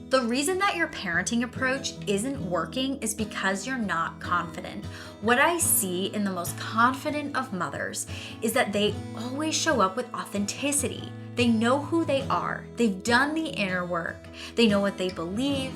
The reason that your parenting approach isn't working is because you're not confident. What I see in the most confident of mothers is that they always show up with authenticity. They know who they are. They've done the inner work. They know what they believe.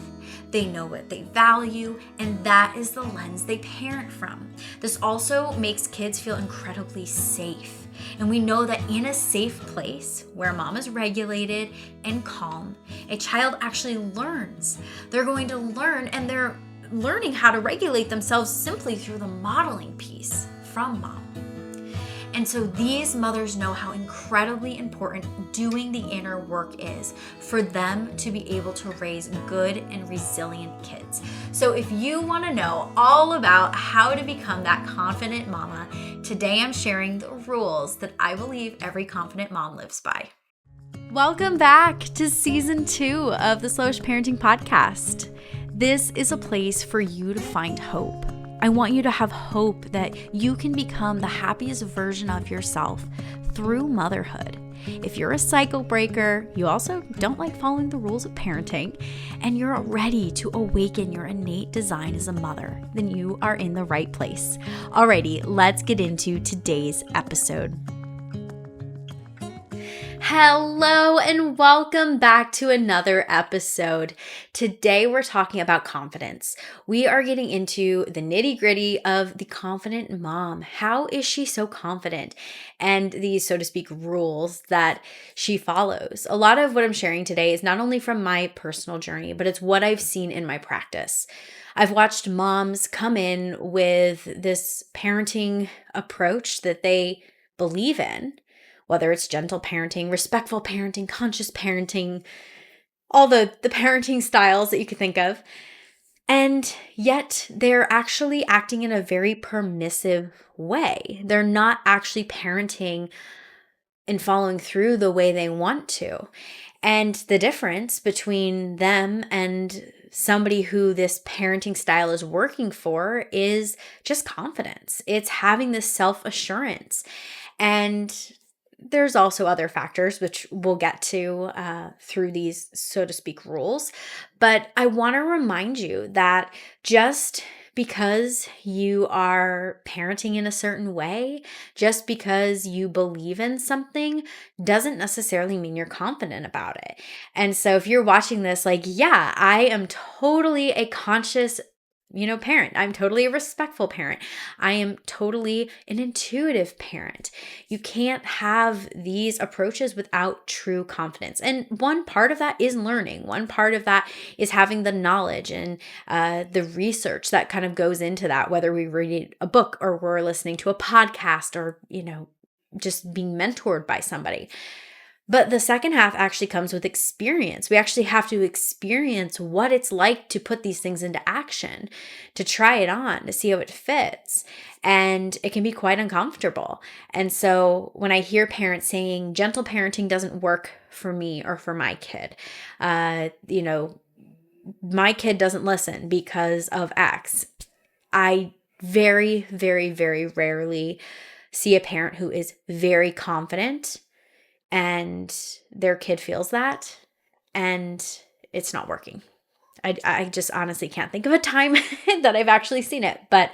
They know what they value, and that is the lens they parent from. This also makes kids feel incredibly safe. And we know that in a safe place where mom is regulated and calm, a child actually learns. They're going to learn, and they're learning how to regulate themselves simply through the modeling piece from mom. And so these mothers know how incredibly important doing the inner work is for them to be able to raise good and resilient kids. So if you want to know all about how to become that confident mama, today I'm sharing the rules that I believe every confident mom lives by. Welcome back to season 2 of the Slowish Parenting Podcast. This is a place for you to find hope. I want you to have hope that you can become the happiest version of yourself through motherhood. If you're a cycle breaker, you also don't like following the rules of parenting, and you're ready to awaken your innate design as a mother, then you are in the right place. Alrighty, let's get into today's episode. Hello and welcome back to another episode. Today we're talking about confidence. We are getting into the nitty-gritty of the confident mom. How is she so confident? And these, so to speak, rules that she follows. A lot of what I'm sharing today is not only from my personal journey, but it's what I've seen in my practice. I've watched moms come in with this parenting approach that they believe in, whether it's gentle parenting, respectful parenting, conscious parenting, all the parenting styles that you could think of. And yet they're actually acting in a very permissive way. They're not actually parenting and following through the way they want to. And the difference between them and somebody who this parenting style is working for is just confidence. It's having this self-assurance. And there's also other factors, which we'll get to through these, so to speak, rules. But I want to remind you that just because you are parenting in a certain way, just because you believe in something, doesn't necessarily mean you're confident about it. And so if you're watching this, like, yeah, I am totally a conscious parent. I'm totally a respectful parent. I am totally an intuitive parent. You can't have these approaches without true confidence. And one part of that is learning. One part of that is having the knowledge and the research that kind of goes into that, whether we read a book or we're listening to a podcast or, just being mentored by somebody. But the second half actually comes with experience. We actually have to experience what it's like to put these things into action, to try it on, to see how it fits. And it can be quite uncomfortable. And so when I hear parents saying gentle parenting doesn't work for me or for my kid, my kid doesn't listen because of X, I very, very, very rarely see a parent who is very confident and their kid feels that, and it's not working. I just honestly can't think of a time that I've actually seen it, but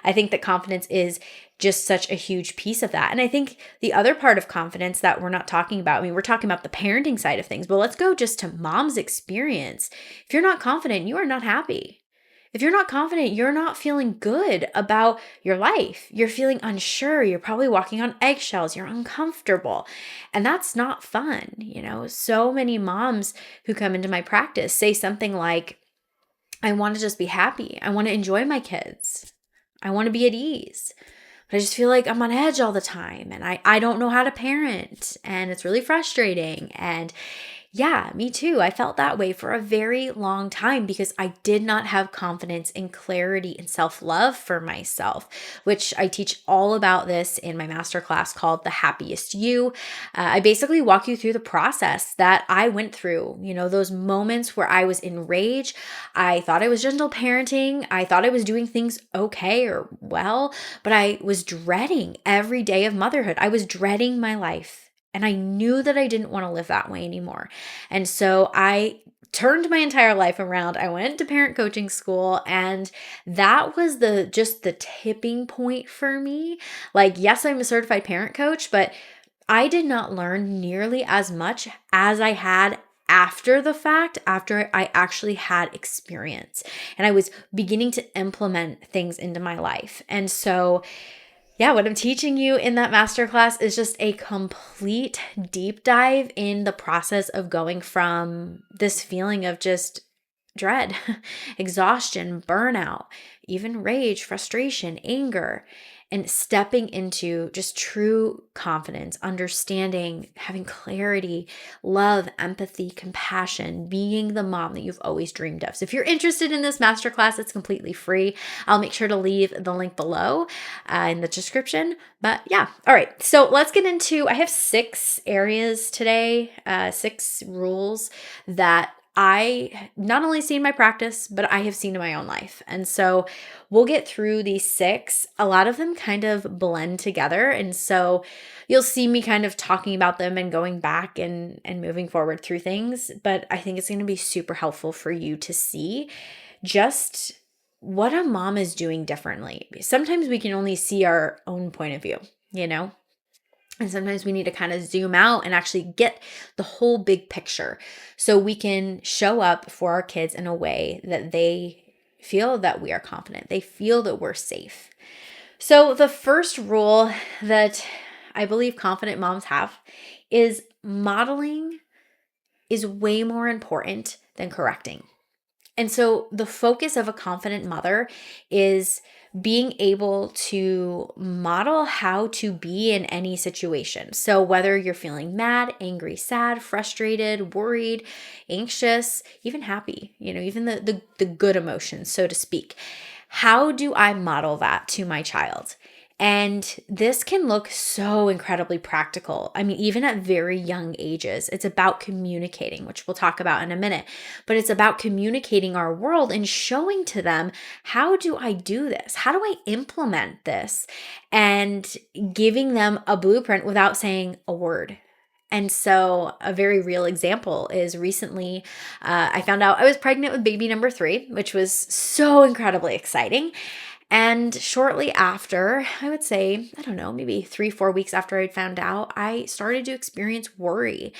I think that confidence is just such a huge piece of that. And I think the other part of confidence that we're not talking about, we're talking about the parenting side of things, but let's go just to mom's experience. If you're not confident, you are not happy. If you're not confident, you're not feeling good about your life. You're feeling unsure. You're probably walking on eggshells. You're uncomfortable. And that's not fun. So many moms who come into my practice say something like, I want to just be happy. I want to enjoy my kids. I want to be at ease. But I just feel like I'm on edge all the time and I don't know how to parent and it's really frustrating. And yeah, me too. I felt that way for a very long time because I did not have confidence and clarity and self-love for myself, which I teach all about this in my masterclass called The Happiest You. I basically walk you through the process that I went through, those moments where I was in rage. I thought I was gentle parenting. I thought I was doing things okay or well, but I was dreading every day of motherhood. I was dreading my life. And I knew that I didn't want to live that way anymore. And so I turned my entire life around. I went to parent coaching school, and that was the tipping point for me. Like, yes, I'm a certified parent coach, but I did not learn nearly as much as I had after the fact, after I actually had experience and I was beginning to implement things into my life. And so, yeah, what I'm teaching you in that masterclass is just a complete deep dive in the process of going from this feeling of just dread, exhaustion, burnout, even rage, frustration, anger, and stepping into just true confidence, understanding, having clarity, love, empathy, compassion, being the mom that you've always dreamed of. So if you're interested in this masterclass, it's completely free. I'll make sure to leave the link below in the description. But yeah, all right. So let's get into, I have 6 areas today, 6 rules that I not only see in my practice, but I have seen in my own life. And so we'll get through these 6. A lot of them kind of blend together. And so you'll see me kind of talking about them and going back and moving forward through things. But I think it's going to be super helpful for you to see just what a mom is doing differently. Sometimes we can only see our own point of view, you know? And sometimes we need to kind of zoom out and actually get the whole big picture so we can show up for our kids in a way that they feel that we are confident. They feel that we're safe. So the first rule that I believe confident moms have is modeling is way more important than correcting. And so the focus of a confident mother is being able to model how to be in any situation. So whether you're feeling mad, angry, sad, frustrated, worried, anxious, even happy, even the good emotions, so to speak. How do I model that to my child? And this can look so incredibly practical. I mean, even at very young ages, it's about communicating, which we'll talk about in a minute, but it's about communicating our world and showing to them, how do I do this? How do I implement this? And giving them a blueprint without saying a word. And so a very real example is recently I found out I was pregnant with baby number 3, which was so incredibly exciting. And shortly after, I would say, I don't know, maybe 3-4 weeks after I'd found out, I started to experience worry.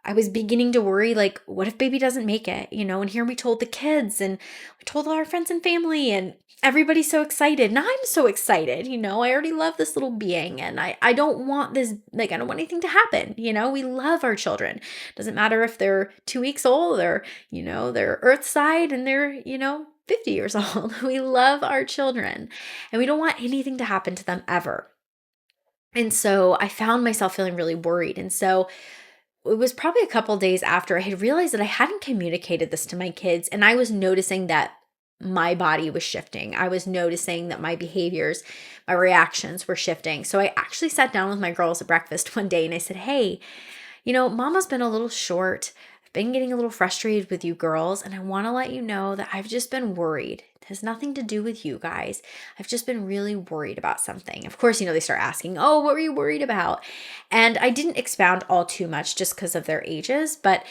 I was beginning to worry, like, what if baby doesn't make it? And here we told the kids and we told all our friends and family, and everybody's so excited. And I'm so excited. I already love this little being, and I don't want this, like, I don't want anything to happen. We love our children. Doesn't matter if they're 2 weeks old or, they're earthside and they're, 50 years old. We love our children and we don't want anything to happen to them ever. And so I found myself feeling really worried. And so it was probably a couple days after I had realized that I hadn't communicated this to my kids, and I was noticing that my body was shifting. I was noticing that my behaviors, my reactions were shifting. So I actually sat down with my girls at breakfast one day and I said, hey, Mama's been a little short. I've been getting a little frustrated with you girls, and I want to let you know that I've just been worried. It has nothing to do with you guys. I've just been really worried about something. Of course, they start asking, oh, what were you worried about? And I didn't expound all too much just because of their ages, but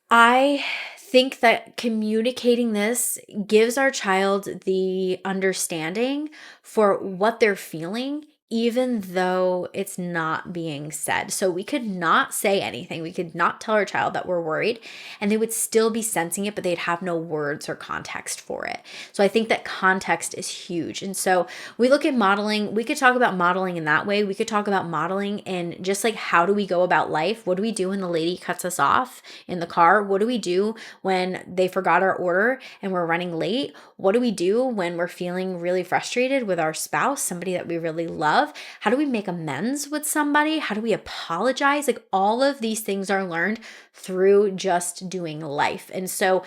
I think that communicating this gives our child the understanding for what they're feeling, even though it's not being said. So we could not say anything. We could not tell our child that we're worried, and they would still be sensing it, but they'd have no words or context for it. So I think that context is huge. And so we look at modeling. We could talk about modeling in that way. We could talk about modeling in just like, how do we go about life? What do we do when the lady cuts us off in the car? What do we do when they forgot our order and we're running late? What do we do when we're feeling really frustrated with our spouse, somebody that we really love? How do we make amends with somebody? How do we apologize? Like, all of these things are learned through just doing life. And so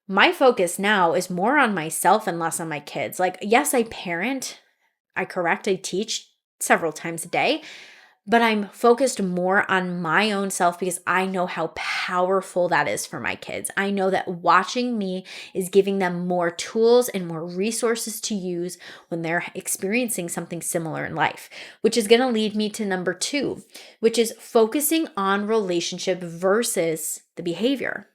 my focus now is more on myself and less on my kids. Like, yes, I parent, I correct, I teach several times a day, but I'm focused more on my own self because I know how powerful that is for my kids. I know that watching me is giving them more tools and more resources to use when they're experiencing something similar in life, which is going to lead me to number 2, which is focusing on relationship versus the behavior.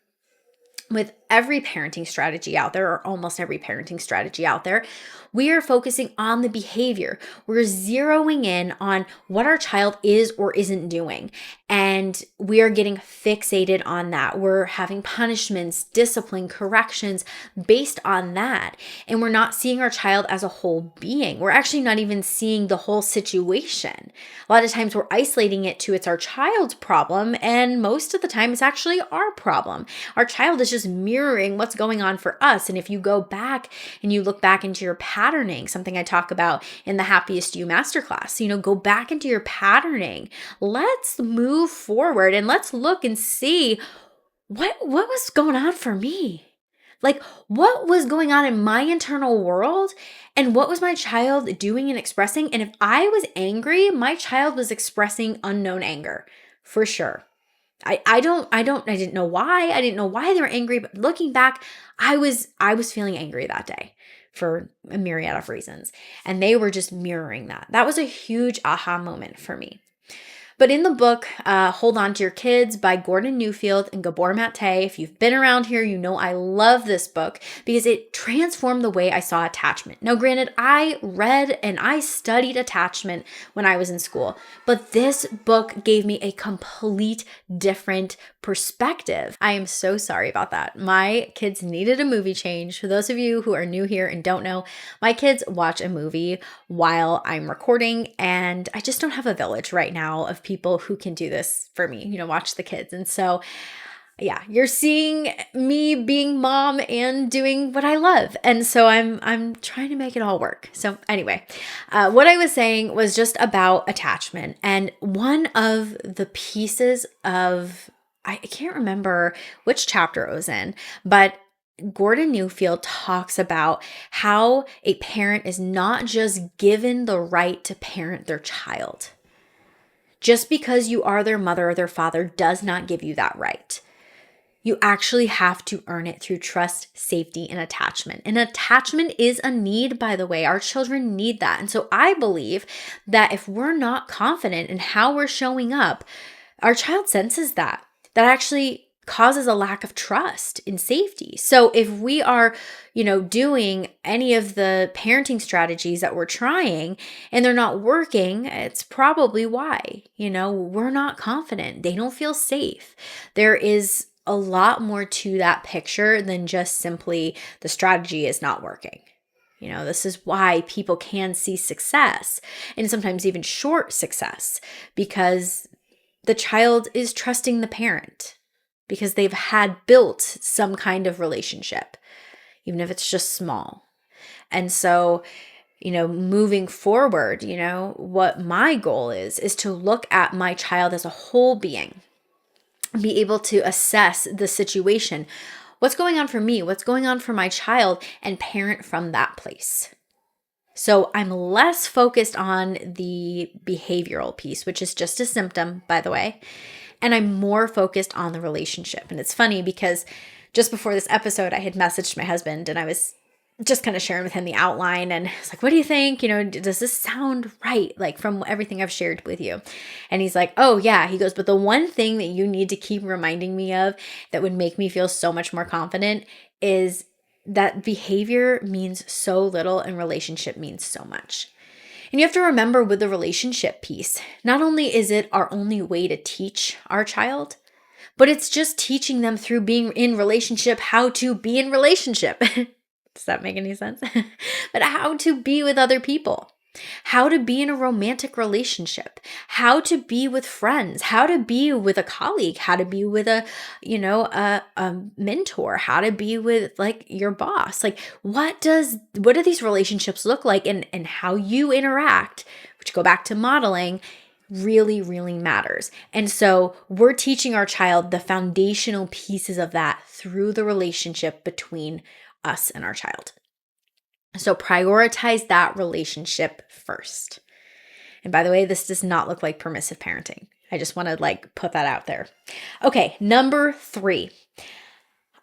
with every parenting strategy out there, or almost every parenting strategy out there, we are focusing on the behavior. We're zeroing in on what our child is or isn't doing. And we are getting fixated on that. We're having punishments, discipline, corrections based on that. And we're not seeing our child as a whole being. We're actually not even seeing the whole situation. A lot of times we're isolating it to it's our child's problem. And most of the time it's actually our problem. Our child is just mirroring what's going on for us. And if you go back and you look back into your patterning, something I talk about in the Happiest You Masterclass, go back into your patterning. Let's move forward and let's look and see what was going on for me. Like, what was going on in my internal world and what was my child doing and expressing? And if I was angry, my child was expressing unknown anger for sure. I didn't know why. I didn't know why they were angry, but looking back, I was feeling angry that day for a myriad of reasons. And they were just mirroring that. That was a huge aha moment for me. But in the book, Hold On to Your Kids by Gordon Neufeld and Gabor Mate, if you've been around here, you know I love this book because it transformed the way I saw attachment. Now, granted, I read and I studied attachment when I was in school, but this book gave me a complete different perspective. I am so sorry about that. My kids needed a movie change. For those of you who are new here and don't know, my kids watch a movie while I'm recording, and I just don't have a village right now of people who can do this for me, watch the kids. And so, yeah, you're seeing me being mom and doing what I love. And so I'm trying to make it all work. So anyway, what I was saying was just about attachment. And one of the pieces of, I can't remember which chapter it was in, but Gordon Neufeld talks about how a parent is not just given the right to parent their child. Just because you are their mother or their father does not give you that right. You actually have to earn it through trust, safety, and attachment. And attachment is a need, by the way. Our children need that. And so I believe that if we're not confident in how we're showing up, our child senses that. That actually causes a lack of trust in safety. So if we are, doing any of the parenting strategies that we're trying and they're not working, it's probably why, we're not confident. They don't feel safe. There is a lot more to that picture than just simply the strategy is not working. This is why people can see success and sometimes even short success because the child is trusting the parent. Because they've had built some kind of relationship, even if it's just small. And so, moving forward, what my goal is to look at my child as a whole being, be able to assess the situation. What's going on for me? What's going on for my child? And parent from that place. So I'm less focused on the behavioral piece, which is just a symptom, by the way. And I'm more focused on the relationship. And it's funny because just before this episode, I had messaged my husband and I was just kind of sharing with him the outline. And it's like, what do you think? Does this sound right? Like from everything I've shared with you. And he's like, oh yeah. He goes, but the one thing that you need to keep reminding me of that would make me feel so much more confident is that behavior means so little and relationship means so much. And you have to remember with the relationship piece, not only is it our only way to teach our child, but it's just teaching them through being in relationship how to be in relationship. Does that make any sense? But how to be with other people, how to be in a romantic relationship, how to be with friends, how to be with a colleague, how to be with a mentor, how to be with like your boss. Like what do these relationships look like and how you interact, which go back to modeling, really, really matters. And so we're teaching our child the foundational pieces of that through the relationship between us and our child. So prioritize that relationship first. And by the way, this does not look like permissive parenting. I just want to put that out there. Okay, number 3.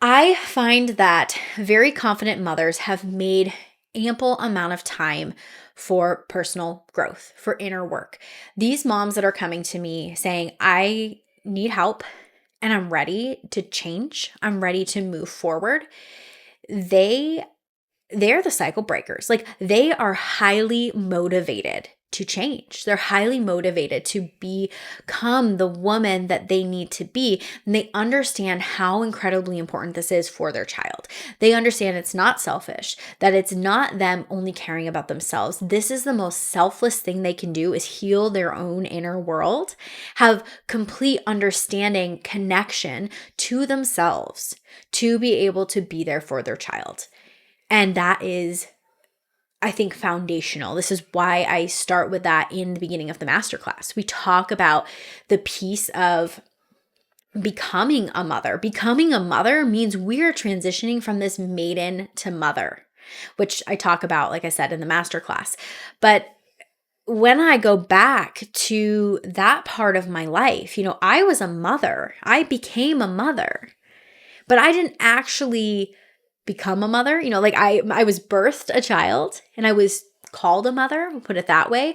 I find that very confident mothers have made ample amount of time for personal growth, for inner work. These moms that are coming to me saying, I need help and I'm ready to change, I'm ready to move forward, they're the cycle breakers. Like, they are highly motivated to change. They're highly motivated to become the woman that they need to be. And they understand how incredibly important this is for their child. They understand it's not selfish, that it's not them only caring about themselves. This is the most selfless thing they can do, is heal their own inner world, have complete understanding, connection to themselves to be able to be there for their child. And that is, I think, foundational. This is why I start with that in the beginning of the masterclass. We talk about the piece of becoming a mother. Becoming a mother means we're transitioning from this maiden to mother, which I talk about, like I said, in the masterclass. But when I go back to that part of my life, I was a mother. I became a mother, but I didn't actually become a mother. Like I was birthed a child and I was called a mother, we'll put it that way.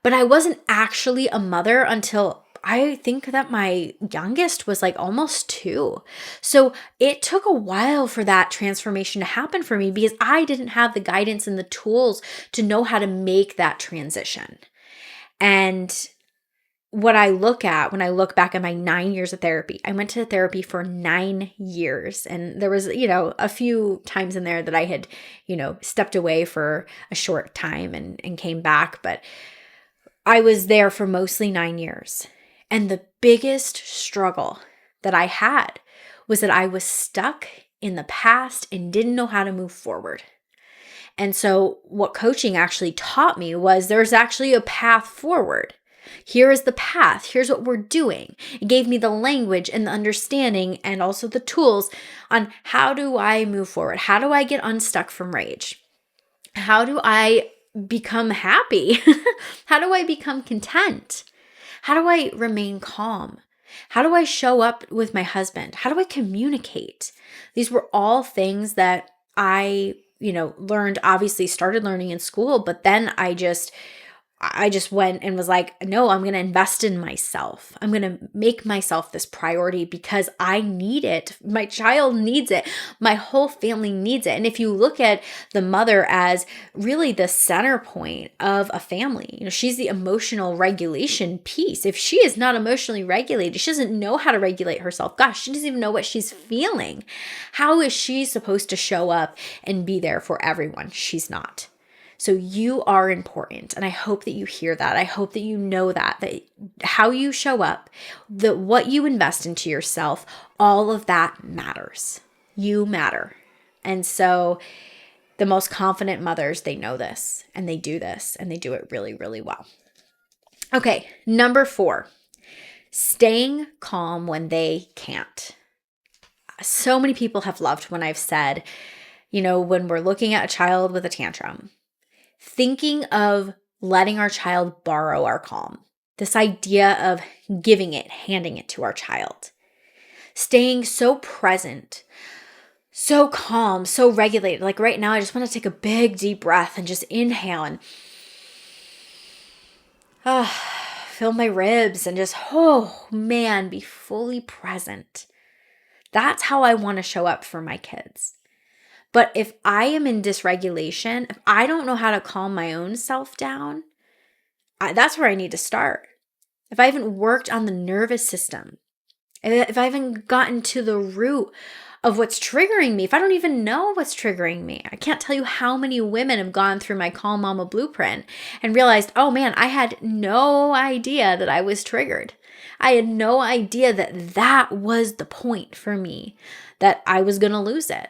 But I wasn't actually a mother until I think that my youngest was like almost 2. So it took a while for that transformation to happen for me because I didn't have the guidance and the tools to know how to make that transition. And what I look at when I look back at my 9 years of therapy, I went to therapy for 9 years. And there was, a few times in there that I had, stepped away for a short time and came back. But I was there for mostly 9 years. And the biggest struggle that I had was that I was stuck in the past and didn't know how to move forward. And so what coaching actually taught me was there's actually a path forward. Here is the path. Here's what we're doing. It gave me the language and the understanding and also the tools on how do I move forward? How do I get unstuck from rage? How do I become happy? How do I become content? How do I remain calm? How do I show up with my husband? How do I communicate? These were all things that I, learned, obviously started learning in school, but then I just went and was like, no, I'm going to invest in myself. I'm going to make myself this priority because I need it. My child needs it. My whole family needs it. And if you look at the mother as really the center point of a family, she's the emotional regulation piece. If she is not emotionally regulated, she doesn't know how to regulate herself. Gosh, she doesn't even know what she's feeling. How is she supposed to show up and be there for everyone? She's not. So you are important. And I hope that you hear that. I hope that you know that how you show up, what you invest into yourself, all of that matters. You matter. And so the most confident mothers, they know this and they do this and they do it really, really well. Okay, number 4, staying calm when they can't. So many people have loved when I've said, when we're looking at a child with a tantrum, thinking of letting our child borrow our calm, this idea of giving it, handing it to our child, staying so present, so calm, so regulated. Like right now, I just want to take a big deep breath and just inhale and fill my ribs and just, be fully present. That's how I want to show up for my kids. But if I am in dysregulation, if I don't know how to calm my own self down, that's where I need to start. If I haven't worked on the nervous system, if I haven't gotten to the root of what's triggering me, if I don't even know what's triggering me, I can't tell you how many women have gone through my Calm Mama blueprint and realized, oh man, I had no idea that I was triggered. I had no idea that was the point for me, that I was going to lose it.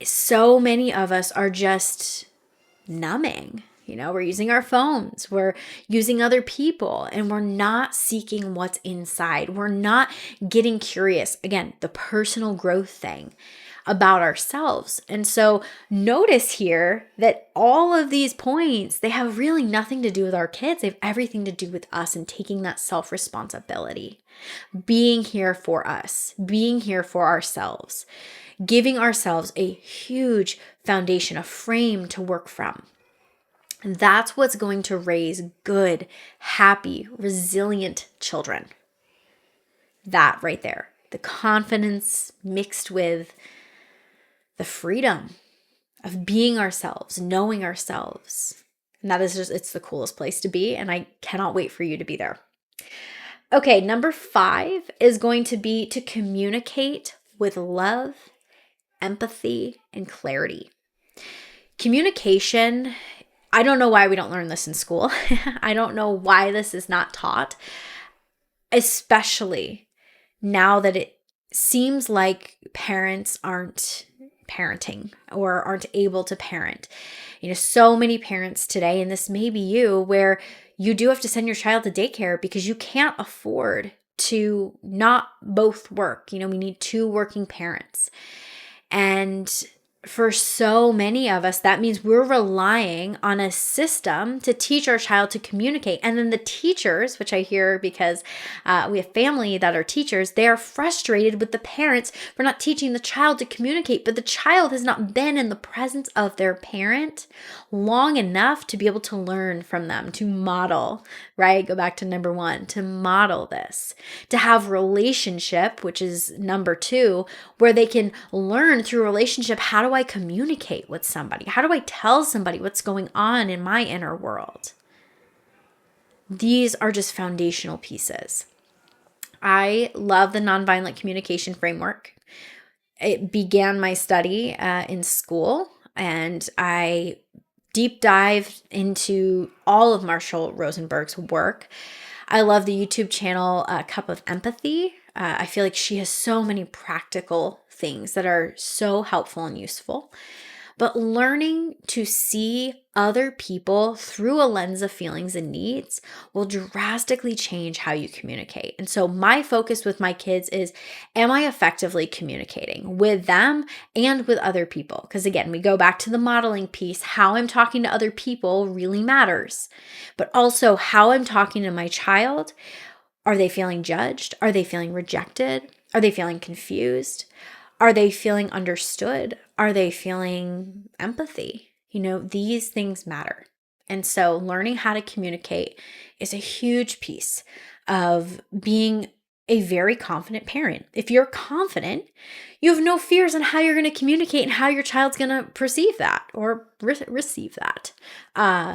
So many of us are just numbing. We're using our phones, we're using other people, and we're not seeking what's inside. We're not getting curious. Again, the personal growth thing about ourselves. And so notice here that all of these points, they have really nothing to do with our kids. They have everything to do with us and taking that self-responsibility, being here for us, being here for ourselves, giving ourselves a huge foundation, a frame to work from. And that's what's going to raise good, happy, resilient children. that right there. The confidence mixed with the freedom of being ourselves, knowing ourselves. And that is just, it's the coolest place to be. And I cannot wait for you to be there. Okay, number 5 is going to be to communicate with love, empathy, and clarity. Communication, I don't know why we don't learn this in school. I don't know why this is not taught, especially now that it seems like parents aren't parenting or aren't able to parent. So many parents today, and this may be you, where you do have to send your child to daycare because you can't afford to not both work. We need 2 working parents. And for so many of us, that means we're relying on a system to teach our child to communicate. And then the teachers, which I hear because we have family that are teachers, they are frustrated with the parents for not teaching the child to communicate. But the child has not been in the presence of their parent long enough to be able to learn from them, to model, right? Go back to number 1, to model this, to have relationship, which is number 2, where they can learn through relationship. How do I communicate with somebody? How do I tell somebody what's going on in my inner world? These are just foundational pieces. I love the nonviolent communication framework. It began my study in school, and I deep dived into all of Marshall Rosenberg's work. I love the YouTube channel Cup of Empathy. I feel like she has so many practical things that are so helpful and useful. But learning to see other people through a lens of feelings and needs will drastically change how you communicate. And so my focus with my kids is, am I effectively communicating with them and with other people? Because again, we go back to the modeling piece. How I'm talking to other people really matters. But also how I'm talking to my child. Are they feeling judged? Are they feeling rejected? Are they feeling confused? Are they feeling understood? Are they feeling empathy? These things matter. And so learning how to communicate is a huge piece of being a very confident parent. If you're confident, you have no fears on how you're going to communicate and how your child's going to perceive that or receive that.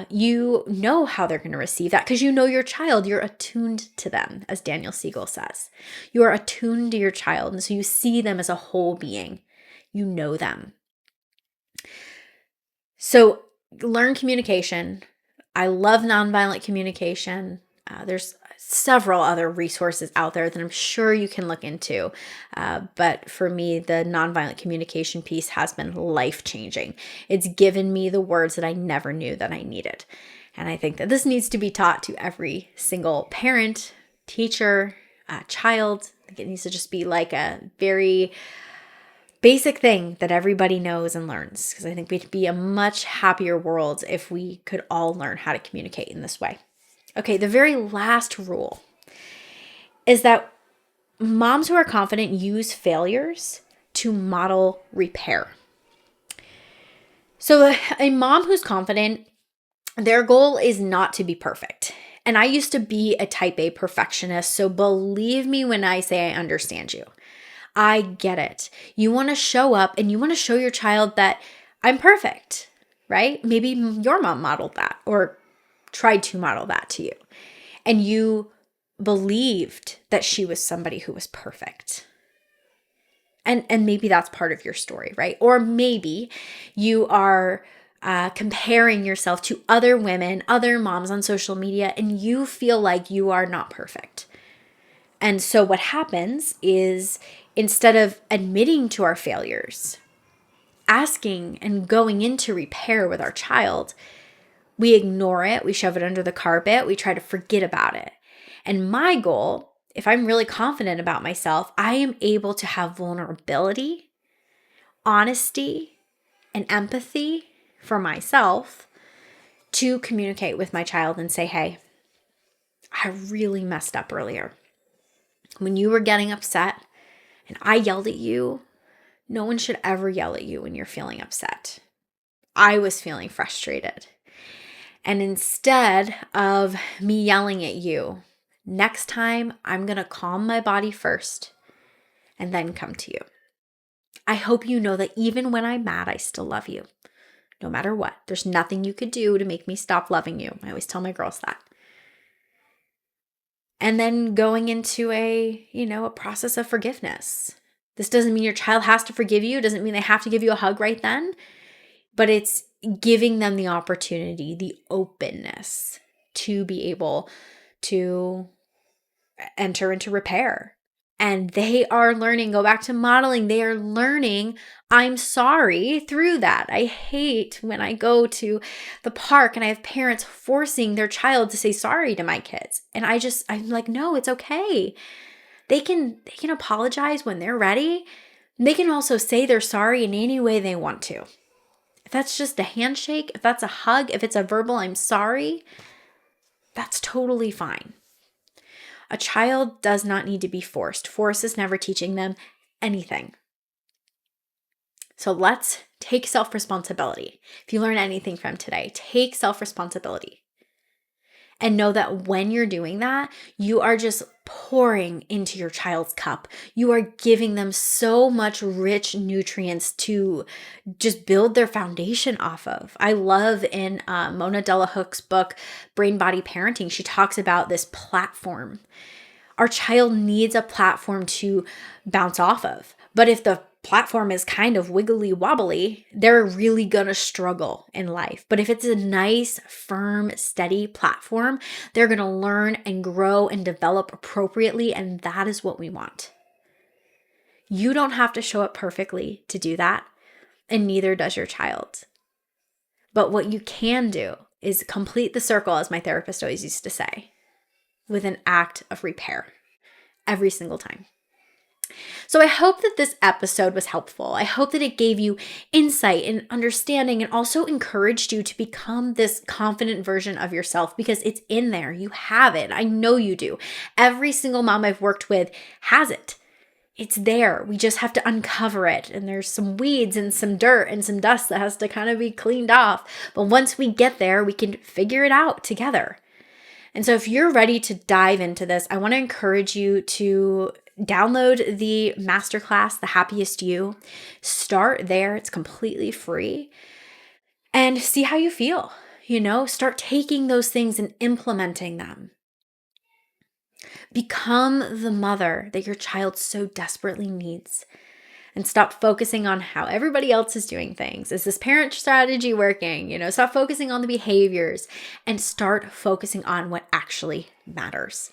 You know how they're going to receive that because you know your child. You're attuned to them, as Daniel Siegel says. You are attuned to your child, and so you see them as a whole being. You know them. So learn communication. I love nonviolent communication. There's several other resources out there that I'm sure you can look into. But for me, the nonviolent communication piece has been life-changing. It's given me the words that I never knew that I needed. And I think that this needs to be taught to every single parent, teacher, child. I think it needs to just be like a very basic thing that everybody knows and learns, because I think we'd be a much happier world if we could all learn how to communicate in this way. Okay, the very last rule is that moms who are confident use failures to model repair. So a mom who's confident, their goal is not to be perfect. And I used to be a type A perfectionist, so believe me when I say I understand you. I get it. You want to show up and you want to show your child that I'm perfect, right? Maybe your mom modeled that or tried to model that to you. And you believed that she was somebody who was perfect. And maybe that's part of your story, right? Or maybe you are comparing yourself to other women, other moms on social media, and you feel like you are not perfect. And so what happens is, instead of admitting to our failures, asking and going into repair with our child, we ignore it, we shove it under the carpet, we try to forget about it. And my goal, if I'm really confident about myself, I am able to have vulnerability, honesty, and empathy for myself to communicate with my child and say, hey, I really messed up earlier. When you were getting upset and I yelled at you, no one should ever yell at you when you're feeling upset. I was feeling frustrated. And instead of me yelling at you, Next time, I'm going to calm my body first and then come to you. I hope you know that even when I'm mad, I still love you. No matter what. There's nothing you could do to make me stop loving you. I always tell my girls that. And then going into a process of forgiveness. This doesn't mean your child has to forgive you. It doesn't mean they have to give you a hug right then. But it's giving them the opportunity, the openness to be able to enter into repair. And they are learning, go back to modeling, they are learning, I'm sorry through that. I hate when I go to the park and I have parents forcing their child to say sorry to my kids. And I'm like, no, it's okay. They can apologize when they're ready. They can also say they're sorry in any way they want to. If that's just a handshake, if that's a hug, if it's a verbal, I'm sorry, that's totally fine. A child does not need to be forced. Force is never teaching them anything. So let's take self-responsibility. If you learn anything from today, take self-responsibility. And know that when you're doing that, you are just pouring into your child's cup. You are giving them so much rich nutrients to just build their foundation off of. I love in Mona Delahook's book, Brain Body Parenting, she talks about this platform. Our child needs a platform to bounce off of. But if the platform is kind of wiggly wobbly, they're really gonna struggle in life. But if it's a nice, firm, steady platform, they're gonna learn and grow and develop appropriately, and that is what we want. You don't have to show up perfectly to do that, and neither does your child. But what you can do is complete the circle, as my therapist always used to say, with an act of repair every single time. So I hope that this episode was helpful. I hope that it gave you insight and understanding and also encouraged you to become this confident version of yourself, because it's in there. You have it. I know you do. Every single mom I've worked with has it. It's there. We just have to uncover it. And there's some weeds and some dirt and some dust that has to kind of be cleaned off. But once we get there, we can figure it out together. And so if you're ready to dive into this, I want to encourage you to download the Masterclass, The Happiest You. Start there. It's completely free. And see how you feel. Start taking those things and implementing them. Become the mother that your child so desperately needs. And stop focusing on how everybody else is doing things. Is this parent strategy working? Stop focusing on the behaviors and start focusing on what actually matters.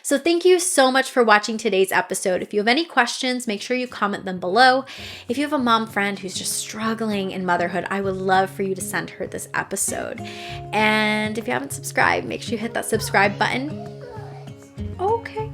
So thank you so much for watching today's episode. If you have any questions, make sure you comment them below. If you have a mom friend who's just struggling in motherhood, I would love for you to send her this episode. And if you haven't subscribed, make sure you hit that subscribe button. Okay.